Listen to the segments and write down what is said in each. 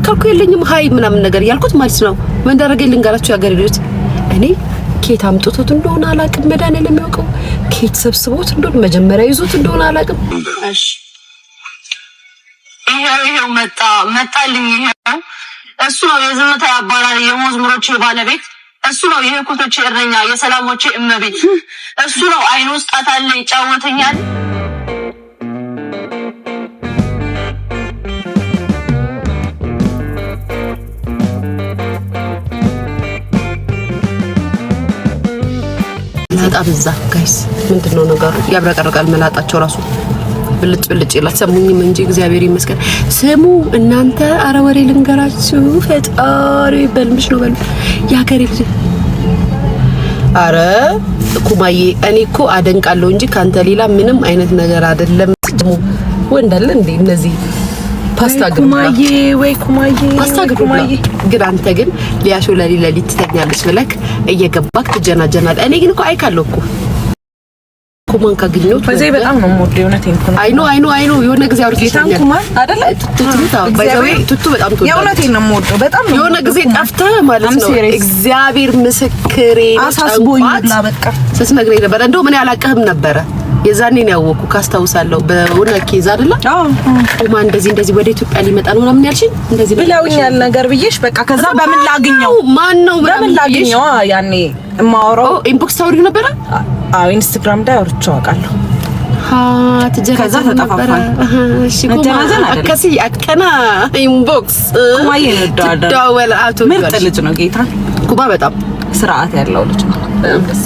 ካልኩ የለኝም ሃይ ምናምን ነገር ያልኩት ማለት ነው። ምን ደረገኝ ልንገራችሁ ያገሬ ልጅ እኔ ኬት አምጥቶት እንደሆነ አላቅም መድኃኒዓለም የሚያውቀው ኬት ሰብስቦት እንደሆነ መጀመሪያ ይዞት እንደሆነ አላቅም። እሺ ይሄው መጣልኝ ይሄው እሱ ነው የዝምታ ያባራሪ የመዝሙሮቼ ባለቤት እሱ ነው የህኩቶቼ እረኛ የሰላሞቼ እመቤት እሱ ነው አይኑ ውስጥ አታለ ይጫወተኛል። መላጣ በዛ ጋይስ ምንድነው ነገሩ? ያብረቀረቃል መላጣቸው ራሱ ብልጭ ይላል። ሰሙኝም እንጂ እግዚአብሔር ይመስገን። ስሙ እናንተ አረ ወሬ ልንገራችሁ ፈጣሪ በልምሽ ነው በሉ ያገሬ ልጅ። አረ ኩማዬ እኔ እኮ አደንቃለሁ እንጂ ካንተ ሌላ ምንም አይነት ነገር አይደለም። ወንዳለ እንዴ እነዚህ ፓስታ ኩማዬ ወይ ኩማዬ ፓስታ ግን አንተ ግን ሊያሾ ለሊት ትተኛለች ብለክ እየገባክ ትጀናጀናል። እኔ ግን እኮ አይካለሁ እኮ ኩማን ካገኘው በዚህ በጣም ነው ሞድ የሆነቴን ኩማ አይኖ የሆነ ጊዜ አውርተሽኛል ኩማ አይደለ ቱቱ በጣም ተወዳጅ የሆነቴን ነው ሞድ በጣም ነው የሆነ ጊዜ ጠፍተህ ማለት ነው። እግዚአብሔር ምስክሬ አሳስቦኝ ላ በቃ ስትነግረኝ ነበር እንደው ምን ያላቀህም ነበረ የዛኔ ነው ያወኩ ካስታውሳለሁ። በሆነ ኬዝ አይደለ ኩማ እንደዚህ ወደ ኢትዮጵያ ሊመጣ ነው ምናምን ያልሽኝ እንደዚህ ብለውኛል ነገር ብዬሽ በቃ ከዛ በምን ላግኘው ማን ነው በምን ላግኘው ያኔ ማውራው ኢንቦክስ ታውሪው ነበር። አዎ ኢንስታግራም ላይ አውርቼው አውቃለሁ። ከዛ ተጠፋፋን። እሺ ኩማ አከሲ አከና ኢንቦክስ ኩማዬ ነው ምርጥ ልጅ ነው ጌታ ኩማ በጣም ስርዓት ያለው ልጅ ነው። ደስ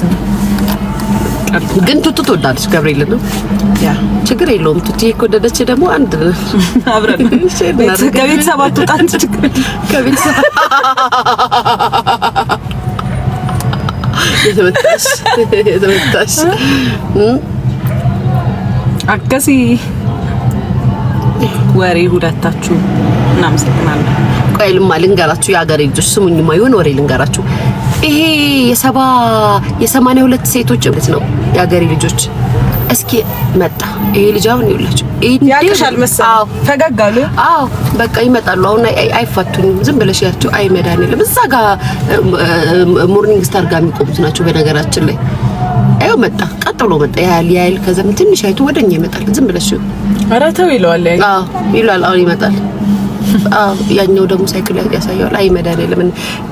ግን ቱቱ ተወዳለች ገብርኤል ነው ያ ችግር የለውም። ቱቱ ይኮደደች ደግሞ አንድ አብረን ከቤተሰብ አትወጣን ችግር ከቤተሰብ የተመታሽ አከሲ ወሬ ሁለታችሁ እናመሰግናለን። ቆይ ልንገራችሁ የአገሬ ልጆች ስሙኝማ የሆነ ወሬ ልንገራችሁ። ይሄ የ82 ሴቶች እብት ነው የአገሬ ልጆች። እስኪ መጣ ይሄ ልጅ አሁን ይውላችሁ ያልሻል መሰለኝ ፈገግ አሉ። አዎ በቃ ይመጣሉ። አሁን አይፋቱኝም ዝም ብለሽ ያቸው አይ መድኃኒዓለም እዛ ጋር ሞርኒንግ ስታር ጋር የሚቆሙት ናቸው በነገራችን ላይ። አዩ መጣ ቀጥሎ መጣ ያያል ከዛም ትንሽ አይቶ ወደኛ ይመጣል ዝም ብለሽ ኧረ ተው ይለዋል። አዎ ይላል አሁን ይመጣል። ያኛው ደግሞ ሳይክል ያሳያል። አይ መድኃኒዓለም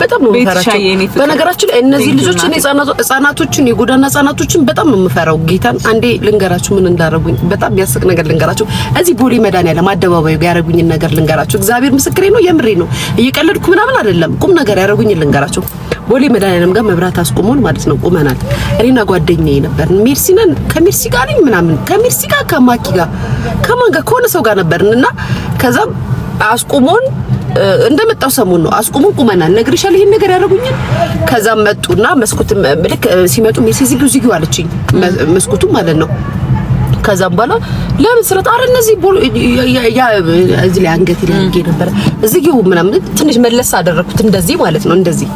በጣም ነው የምፈራቸው በነገራችን ላይ እነዚህ ልጆች እኔ ህጻናቶችን የጎዳና ህጻናቶችን በጣም ነው የምፈራው። ጌታን አንዴ ልንገራችሁ ምን እንዳረጉኝ በጣም ቢያስቅ ነገር ልንገራችሁ። እዚህ ቦሌ መድኃኒዓለም አደባባዩ ጋር ያረጉኝ ነገር ልንገራችሁ። እግዚአብሔር ምስክሬ ነው የምሬ ነው እየቀለድኩ ምናምን አይደለም ቁም ነገር ያረጉኝ ልንገራችሁ። ቦሌ መድኃኒዓለም ጋር መብራት አስቆሞን ማለት ነው ቁመናል። እኔና ጓደኛዬ ነበር ሜርሲነን ከሜርሲ ጋር ነኝ ምናምን ከሜርሲ ጋር ከማኪ ጋር ከማን ጋር ከሆነ ሰው ጋር ነበርንና ከዛም አስቆሞን እንደመጣው ሰሞን ነው አስቆሞን ቁመናል። ነግሬሻለሁ ይሄን ነገር ያረጉኝ። ከዛም መጡና መስኮትም ልክ ሲመጡ ሜርሲ ዝጊው አለችኝ መስኮቱ ማለት ነው። ከዛም በኋላ ለምን ስራት አረ እነዚህ እዚህ ላይ አንገት ይላልጌ ነበር ዝጊው ምናምን ትንሽ መለስ አደረኩት እንደዚህ ማለት ነው እንደዚህ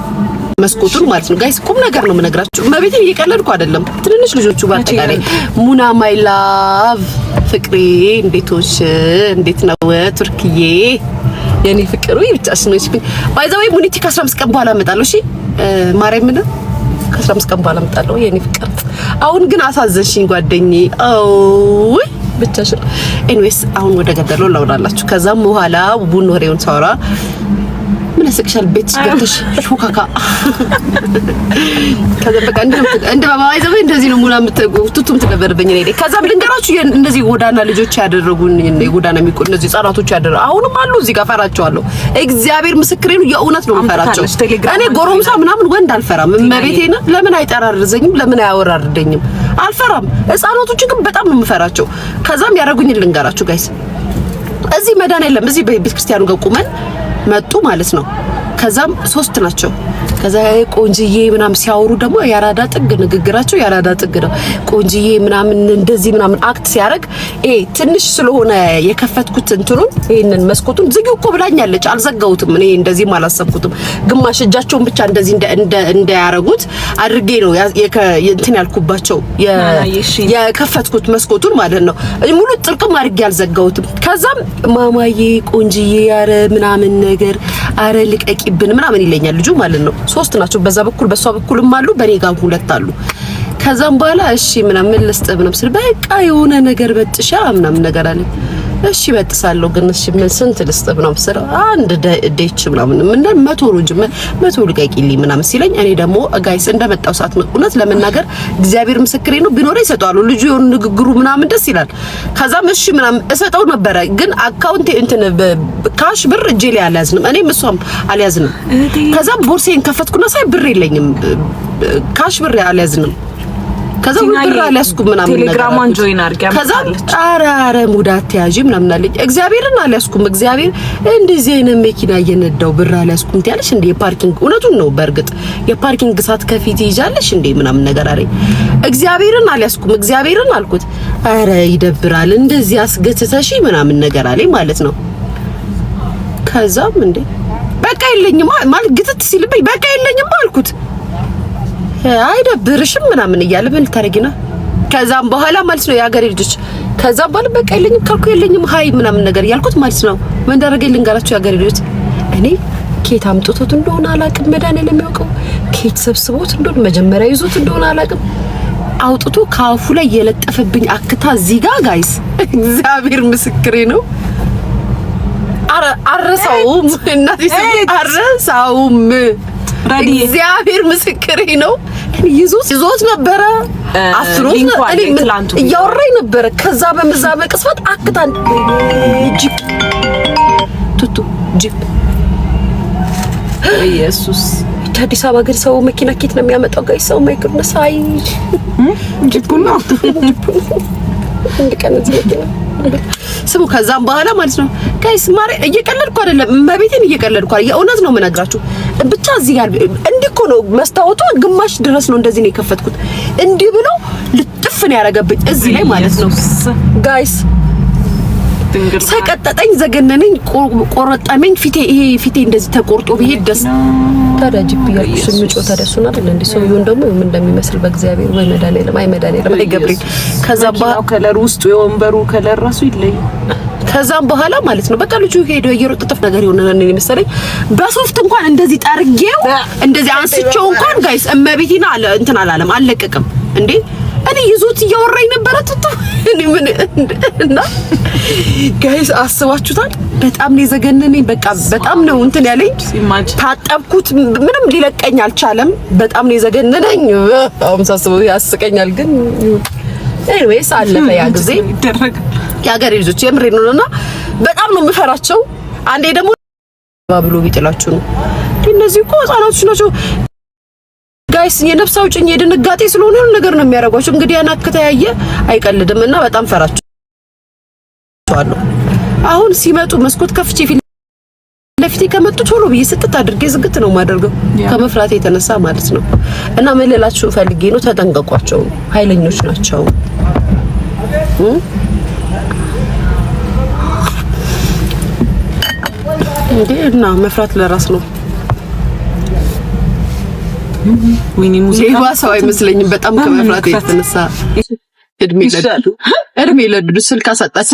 መስኮቱን ማለት ነው። ጋይስ ቁም ነገር ነው የምነግራችሁ መቤቴን እየቀለድኩ አይደለም። ትንንሽ ልጆቹ ባጠቃላይ ሙና ማይ ላቭ ፍቅሬ እንዴት ሆንሽ እንዴት ነው ቱርክዬ የኔ ፍቅሩ ይብቻሽ ነው። እሺ ባይ ዘ ወይ ሙኒቲ ከ15 ቀን በኋላ እመጣለሁ። እሺ ማርያም ምን ከ15 ቀን በኋላ እመጣለሁ የኔ ፍቅር። አሁን ግን አሳዘንሽኝ ጓደኛዬ። አው ብቻሽ ኤኒዌይስ አሁን ወደ ገደለው ላውራላችሁ። ከዛም በኋላ ቡን ወሬውን ሳወራ ምን ያስቅሻል ቤትሽ ገብተሽ ሹካካ ከዛ በቃ እንደ ባባይ ዘበ እንደዚህ ነው ሙላ ቱቱም ተነበርበኝ ነው። ከዛም ልንገራችሁ እንደዚህ ጎዳና ልጆች ያደረጉን የጎዳና የሚቆ እንደዚህ ጻራቶች ያደረ አሁንም አሉ እዚህ ጋር ፈራቸዋለሁ። እግዚአብሔር ምስክሬ ነው የእውነት ነው የምፈራቸው። እኔ ጎሮምሳ ምናምን ወንድ አልፈራም። እመቤቴና ለምን አይጠራርዘኝም ለምን አያወራርደኝም አልፈራም። ህፃናቶች ግን በጣም ነው የምፈራቸው። ከዛም ያደረጉኝ ልንገራችሁ ጋይስ እዚህ መዳን የለም እዚህ በቤተክርስቲያኑ ጋር ቁመን መጡ ማለት ነው። ከዛም 3 ናቸው ከዛ ቆንጅዬ ምናምን ሲያወሩ ደግሞ ያራዳ ጥግ ንግግራቸው ያራዳ ጥግ ነው። ቆንጅዬ ምናምን እንደዚህ ምናምን አክት ሲያደርግ ትንሽ ስለሆነ የከፈትኩት እንትኑን ይሄንን መስኮቱን ዝጊው እኮ ብላኛለች። አልዘጋሁትም እኔ እንደዚህ አላሰብኩትም። ግማሽ እጃቸውን ብቻ እንደዚህ እንዳያረጉት አድርጌ ነው እንትን ያልኩባቸው የከፈትኩት መስኮቱን ማለት ነው። ሙሉ ጥርቅም አድርጌ አልዘጋሁትም። ከዛም ማማዬ ቆንጅዬ ያረ ምናምን ነገር አረ ልቀቂብን ምናምን ይለኛል ልጁ ማለት ነው። 3 ናቸው በዛ በኩል በሷ በኩልም አሉ በኔ ጋር 2 አሉ። ከዛም በኋላ እሺ ምናምን ልስጥ ምናምን ስል በቃ የሆነ ነገር በጥሻ ምናምን ነገር አለ። እሺ በጥሳለሁ ግን እሺ ምን ስንት ልስጥ ምናምን ስል አንድ ዴች ምናምን ምን 100 ሩጅ 100 ልቀቂልኝ ምናምን ሲለኝ እኔ ደግሞ ጋይስ እንደመጣው ሰዓት እውነት ለመናገር እግዚአብሔር ምስክሬ ነው ቢኖር ይሰጣሉ ልጁ የሆነ ንግግሩ ምናምን ደስ ይላል። ከዛም እሺ ምናምን እሰጠው ነበረ ግን አካውንቴ እንትን ካሽ ብር እጄ ላይ አልያዝንም እኔም እሷም አልያዝንም። ከዛም ቦርሴን ከፈትኩና ሳይ ብር የለኝም ካሽ ብር አልያዝንም። ከዛ ብር አልያዝኩም ምናምን ነገር ቴሌግራሟን ጆይን አድርጊያ ማለት አረ ሙዳት ያጂ ምናምን አለኝ። እግዚአብሔርን አልያዝኩም እግዚአብሔር እንደዚህ አይነት መኪና እየነዳው ብር አልያዝኩም ትያለሽ እንዴ ፓርኪንግ እውነቱን ነው በርግጥ የፓርኪንግ ሰዓት ከፊት ይያለሽ እንዴ ምናምን ነገር አለኝ። እግዚአብሔርን አልያዝኩም እግዚአብሔርን አልኩት። አረ ይደብራል እንደዚህ አስገትተሽ ምናምን ነገር አለኝ ማለት ነው። ከዛም እንዴ በቃ የለኝም ማለት ግትት ሲልብኝ በቃ የለኝም አልኩት። አይደብርሽም ምናምን እያለ ምን ታረጊና ከዛም በኋላ ማለት ነው የሀገሬ ልጆች ከዛም በኋላ በቃ የለኝም ካልኩ የለኝም ሃይ ምናምን ነገር ያልኩት ማለት ነው። ምን እንዳደረገኝ ልንገራችሁ የሀገሬ ልጆች እኔ ኬት አምጥቶት እንደሆነ አላቅም መድኃኒዓለም የሚያውቀው ኬት ሰብስቦት እንደሆነ መጀመሪያ ይዞት እንደሆነ አላቅም አውጥቶ ካፉ ላይ የለጠፈብኝ አክታ እዚህ ጋር ጋይስ እግዚአብሔር ምስክሬ ነው። አረሳውም እናቴ አረሳውም እግዚአብሔር ምስክሬ ነው። ይዞት ነበረ አፍሮት እያወራኝ ነበረ። ከዛ በመዛበቅ ቅስፈት አክታን ጂፕ ቱቱ ጂፕ ኢየሱስ አዲስ አበባ ግን ሰው መኪና ኬት ነው የሚያመጣው ጋይ ሰው ማይክሮና ሳይ ጂፕ ነው እንደቀነዘ መኪና ስሙ ከዛም በኋላ ማለት ነው ጋይስ ማሪ እየቀለድኩ አይደለም መቤቴን እየቀለድኩ አይደል የእውነት ነው የምነግራችሁ። ብቻ እዚህ ጋር እንዲህ እኮ ነው መስታወቱ ግማሽ ድረስ ነው እንደዚህ ነው የከፈትኩት እንዲህ ብሎ ልጥፍ ነው ያረገብኝ እዚህ ላይ ማለት ነው ጋይስ። ሰቀጠጠኝ ዘገነነኝ ቆረጠመኝ ፊቴ እንደዚህ ተቆርጦ ቢሄድ ደስ ታዳጅብ ያልኩሽ ምጮ ታደሱና አይደል እንዴ ሰውየውን ደግሞ ምን እንደሚመስል በእግዚአብሔር ወይ መድኃኒዓለም አይ ገብሬ ከዛ በኋላ ከለር ውስጥ የወንበሩ ከለር ራሱ ይለይ። ከዛም በኋላ ማለት ነው በቃ ልጁ ሄዶ እየሮጠጠፍ ነገር ይሆነና እኔ መሰለኝ በሶፍት እንኳን እንደዚህ ጠርጌው እንደዚህ አንስቼው እንኳን ጋይስ እመቤቴና አለ እንትን አላለም አልለቀቅም እንዴ እኔ ይዞት እያወራኝ ነበር አጥቶ እኔ ምን እና ጋይስ አስባችሁታል። በጣም ነው የዘገነነኝ በቃ በጣም ነው እንትን ያለኝ ታጠብኩት ምንም ሊለቀኝ አልቻለም። በጣም ነው የዘገነነኝ አሁን ሳስበው ያስቀኛል ግን ኤኒዌይስ አለፈ ያ ጊዜ ያገሬ ልጆች የምሬ ነውና በጣም ነው የምፈራቸው። አንዴ ደግሞ ባብሎ ቢጥላችሁ ነው እነዚህ እኮ ህፃናቶች ናቸው ጋይስ የነፍስ አውጭኝ የድንጋጤ ስለሆነ ነገር ነው የሚያረጋቸው። እንግዲህ ያናከታያየ አይቀልድምና በጣም ፈራቸዋለሁ። አሁን ሲመጡ መስኮት ከፍቼ ፊት ለፊቴ ከመጡ ቶሎ ብዬ ስጥት አድርጌ ዝግት ነው ማደርገው ከመፍራቴ የተነሳ ማለት ነው። እና መለላችሁ ፈልጌ ነው ተጠንቀቋቸው ኃይለኞች ናቸው። እንዴ እና መፍራት ለራስ ነው። ወይኔ ሙዚቃ ሰው አይመስለኝም በጣም ከመፍራት የተነሳ እድሜ ለዱ ስልክ አሳጣች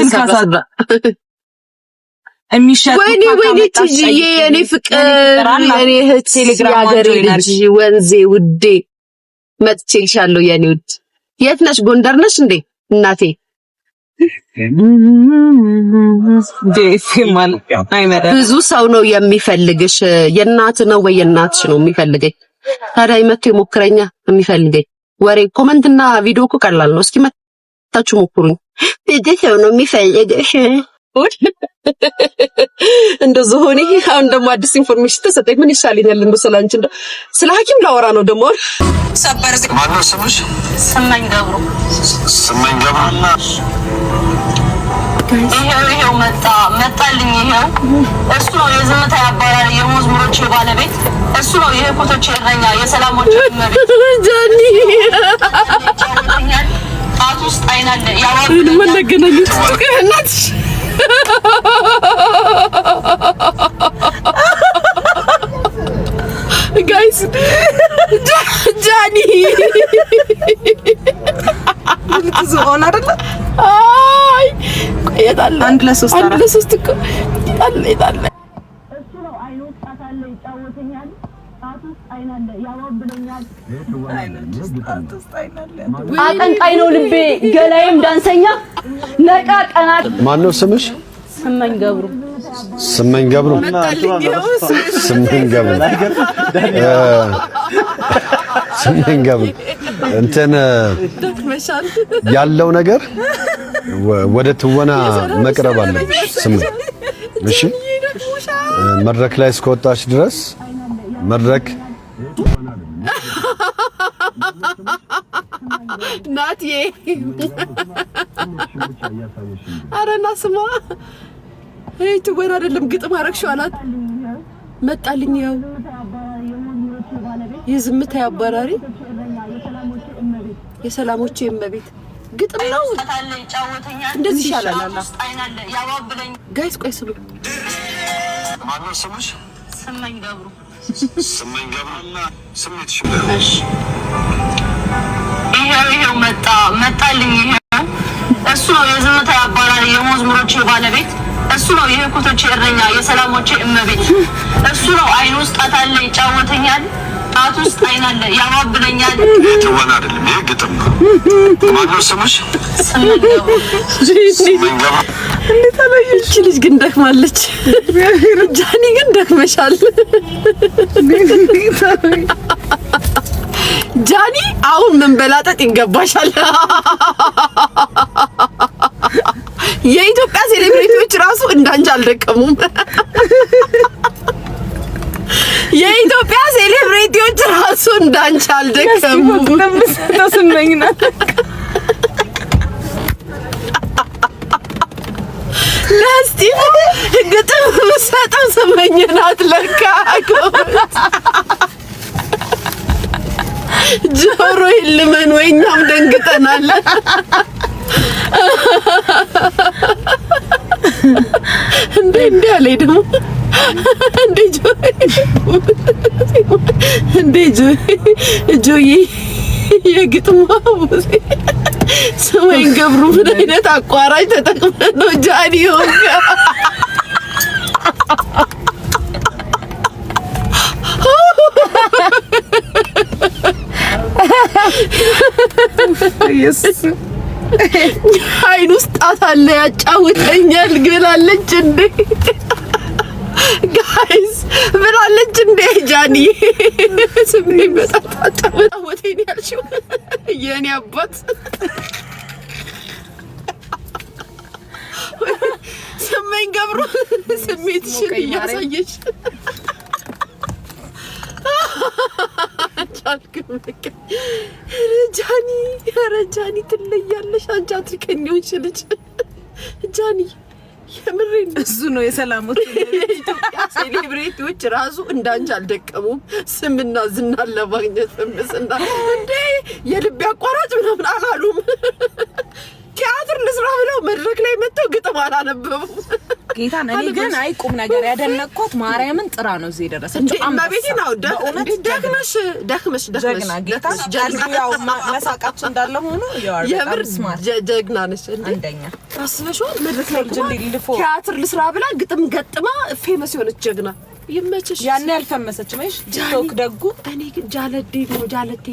ወይኔ ትጂዬ የኔ ፍቅር የኔ እህት ያገሬ ልጅ ወንዜ ውዴ መጥቼልሻለሁ የኔ ውድ። የት ነሽ? ጎንደር ነሽ እንዴ እናቴ? ብዙ ሰው ነው የሚፈልግሽ። የእናት ነው ወይ የእናትሽ ነው የሚፈልገኝ? ታዲያ ይመጡ ይሞክረኛ የሚፈልገኝ ወሬ ኮሜንትና ቪዲዮ እኮ ቀላል ነው። እስኪ መታችሁ ሞክሩኝ። ሰው ነው የሚፈልግሽ እንደዚህ ሆነ። አሁን ደግሞ አዲስ ኢንፎርሜሽን ተሰጠኝ። ምን ይሻለኛል? እንደው ስላንቺ እንደው ስለ ሐኪም ላወራ ነው ደግሞ ሰበር ማነው ስምሽ? ስመኝ ገብሩ ይሄው መጣልኝ ይሄው እሱ ነው የዝምታ ያባራሪ የመዝሙሮች ባለቤት እሱ ነው የኮቶች እረኛ የሰላሞች እመቤት ጃኒ ጣት ውስጥ አይናለ ያዋብኝ ምን ነገናኝት እናትሽ ጋይስ ጃኒ ልትዞን አይደለ አይ ቆይታለ አንድ ለሶስት እኮ ይጣል እሱ ነው አይኑ ጣታለ ይጫወተኛል ጣት ውስጥ አይናለ ያዋብለኛል አቀንቃይ ነው ልቤ ገላዬም ዳንሰኛ ነቃ ቀናት ማነው ስምሽ? ስመኝ ገብሩ ስመኝ ገብሩ እንትን ያለው ነገር ወደ ትወና መቅረብ አለብሽ። ስመኝ እሺ፣ መድረክ ላይ እስከወጣች ድረስ መድረክ ናትዬ አረና ስማ ትወና አይደለም ግጥም አረግሽው አላት። መጣልኝ ያው የዝምታ ያባራሪ የሰላሞቼ እመቤት ግጥም ነው። እንደዚህ ይሻላል። አላ ጋይስ ቆይ ስሙ። ማነው ስምሽ? ስመኝ ገብሩ ገብሩና ስሜትሽ እሺ ይሄው መጣልኝ ይሄው እሱ ነው የዝምታ ያባራሪ የመዝሙሮች ባለቤት እሱ ነው የኮቶች እረኛ የሰላሞች እመቤት እሱ ነው አይኑ ውስጥ ጣታለ ይጫወተኛል ጣት ውስጥ አይናለ ያዋብለኛል ትወና አይደለም ይሄ ግጥም ነው። ማነው ስምሽ? ስመኝ ገብሩ እንዴት አለች ልጅ ግን ደክማለች። ጃኒ ግን ደክመሻል። ጃኒ አሁን ምን በላጠጥ ይገባሻል። የኢትዮጵያ ሴሌብሪቲዎች ራሱ እንዳንቺ አልደከሙም። የኢትዮጵያ ሴሌብሪቲዎች ራሱ እንዳንቺ አልደከሙም። ተስመኝና ለስቲፎ ግጥም ሰጠው ስመኝናት ለካ ጆሮ ይልመን ወይኛም ደንግጠናል። እንዴ አለ ደግሞ ጆይ የግጥም ሙዚ ስመኝ ገብሩ ምን አይነት አቋራጭ ተጠቅመህ ነው ጃኒ ሆንክ? ኢየሱስ አይኑ ውስጥ ጣት አለ ያጫውተኛል ብላለች እንዴ ጋይስ ብላለች እንዴ ጃኒ ስሜኝ በጣም ታጫውተኝ ያልሽው የኔ አባት ስመኝ ገብሩ ስሜትሽን እያሳየሽ ጃኒ ትለያለሽ። አንቺ አትከኝውሽ ልጅ ጃኒ የምሬን እሱ ነው የሰላሞት የኢትዮጵያ ሴሌብሪቲዎች ራሱ እንዳንቺ አልደቀሙም። ስምና ዝናን ለማግኘት ፍምስና እንዴ የልብ አቋራጭ ምናምን አላሉም። ቲያትር ልስራ ብለው መድረክ ላይ መጥተው ግጥም አላነበቡም። ጌታን እኔ ግን አይቁም ነገር ያደነቅኳት ማርያምን ጥራ ነው እዚህ ደረሰችው። አምባቤቴ ነው ደክመሽ ያው መሳቃችን እንዳለ ሆኖ የምር ጀግና ነሽ። አንደኛ ታስበሽው መድረክ ላይ ቲያትር ልስራ ብላ ግጥም ገጥማ ፌመስ የሆነች ጀግና ይመችሽ። ያን ያልፈመሰች ነሽ ቲክቶክ ደጉ እኔ ግን ጃለቴ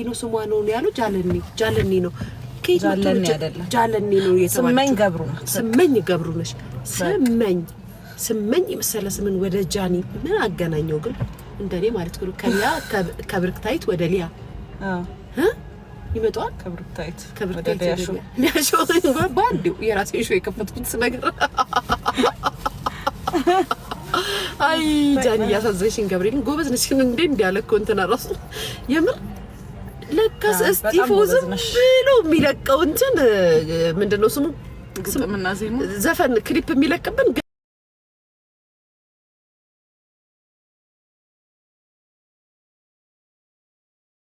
ነው ስሟ ነው ያለው ጃለኔ ነው ጃለኔ ነው የተባለው። ስመኝ ገብሩ ነሽ። ስመኝ መሰለ ስምን ወደ ጃኒ ምን አገናኘው ግን እንደኔ ማለት ነው። ከሊያ ከብርክታይት ወደ ሊያ ይመጣል። ከብርክታይት ወደ ሊያሾ ባንዴው የራሴ ሾው የከፈትኩት ነገር አይ ጃኒ ያሳዘንሽኝ ገብርኤልን ጎበዝ ነሽ ግን እንዴ ያለ እኮ እንትና ራሱ የምር ለካስ እስጢፎዝም ብሎ የሚለቀው እንትን ምንድነው ስሙ ግጥምና ዜማ ዘፈን ክሊፕ የሚለቅብን